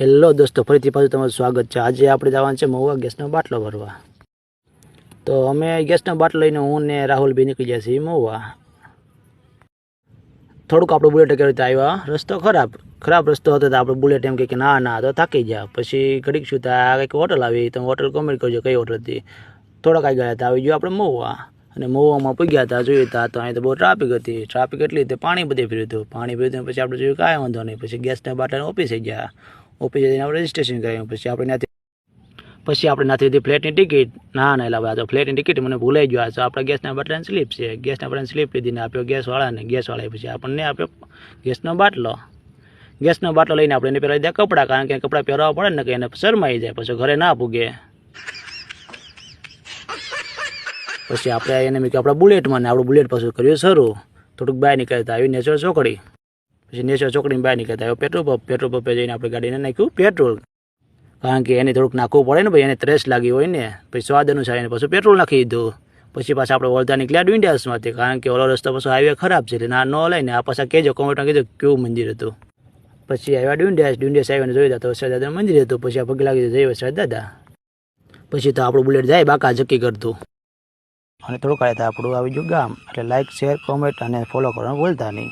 Hello દોસ્તો, ફરીથી પાછું તમારું સ્વાગત છે। આજે આપણે જવાનું છે મહુવા ગેસનો બાટલો ભરવા। તો અમે ગેસનો બાટલો લઈને હું ને રાહુલભાઈ નીકળી ગયા છીએ મહુવા। થોડુંક આપણો બુલેટ કેવી રીતે આવ્યા, રસ્તો ખરાબ રસ્તો હતો તો આપણે બુલેટ એમ કે ના ના તો થાકી ગયા। પછી ઘડીક શું ત્યાં કંઈક હોટલ આવી, તમે હોટલ કમેન્ટ કરજો કઈ હોટલ હતી। થોડાક આગળ ગયા હતા આવી ગયો આપણે મહુવા, અને મહુવામાં પૂગ્યા હતા। જોયું હતા તો અહીં તો બહુ ટ્રાફિક હતી। ટ્રાફિક એટલી તે પાણી બધે ફર્યું હતું। પાણી ફર્યું પછી આપણે જોયું કાંઈ વાંધો નહીં। પછી ગેસના બાટલાની ઓફિસે ગયા। ઓફિસે જઈને આપણે રજીસ્ટ્રેશન કરાવ્યું। પછી આપણે ત્યાંથી ફ્લેટની ટિકિટ ના લાવ્યા તો ફ્લેટની ટિકિટ મને ભૂલાઈ ગયો। તો આપણે ગેસના બાટલાની સ્લીપ છે, ગેસના બાટલાની સ્લીપ લીધીને આપ્યો ગેસવાળાને। ગેસવાળાએ પછી આપણને આપ્યો ગેસનો બાટલો લઈને આપણે એને પહેલાં લીધા કપડાં, કારણ કે કપડાં પહેરવા પડે ને કે એને શરમાઈ જાય, પછી ઘરે ના પૂગે। પછી આપણે એને મેં આપણા બુલેટમાં ને આપણું બુલેટ પાછું કર્યું શરૂ। થોડુંક બહાર નીકળતા આવી નેચર ચોકડી, પછી નેચર ચોકડીની બહાર નીકળતા આવ્યો પેટ્રોલ પંપે જઈને આપણે ગાડીને નાખ્યું પેટ્રોલ, કારણ કે એને થોડુંક નાખવું પડે ને ભાઈ, એને ત્રેસ લાગી હોય ને, પછી સ્વાદ અનુસાર એને પાછું પેટ્રોલ નાખી દીધું। પછી પાછા આપણે વળતા નીકળ્યા ડુંડિયાસમાંથી, કારણ કે ઓલો રસ્તો પાછો હાઈવે ખરાબ છે એટલે ના ન લઈને આ પાછા કહેજો કોમેન્ટમાં કીધું કેવું મંદિર હતું। પછી આવ્યા ડુંડિયાસ આવીને જોયું તો વરસાદ દાદાનું મંદિર હતું। પછી આ પગે લાગી જઈ વરસાદ દાદા। પછી તો આપણું બુલેટ જાય બાકા જકી કરતું, અને થોડુંક આવ્યા આપણું આવી ગયું ગામ। એટલે લાઇક, શેર, કોમેન્ટ અને ફોલો કરવાનું ભૂલતા નહીં।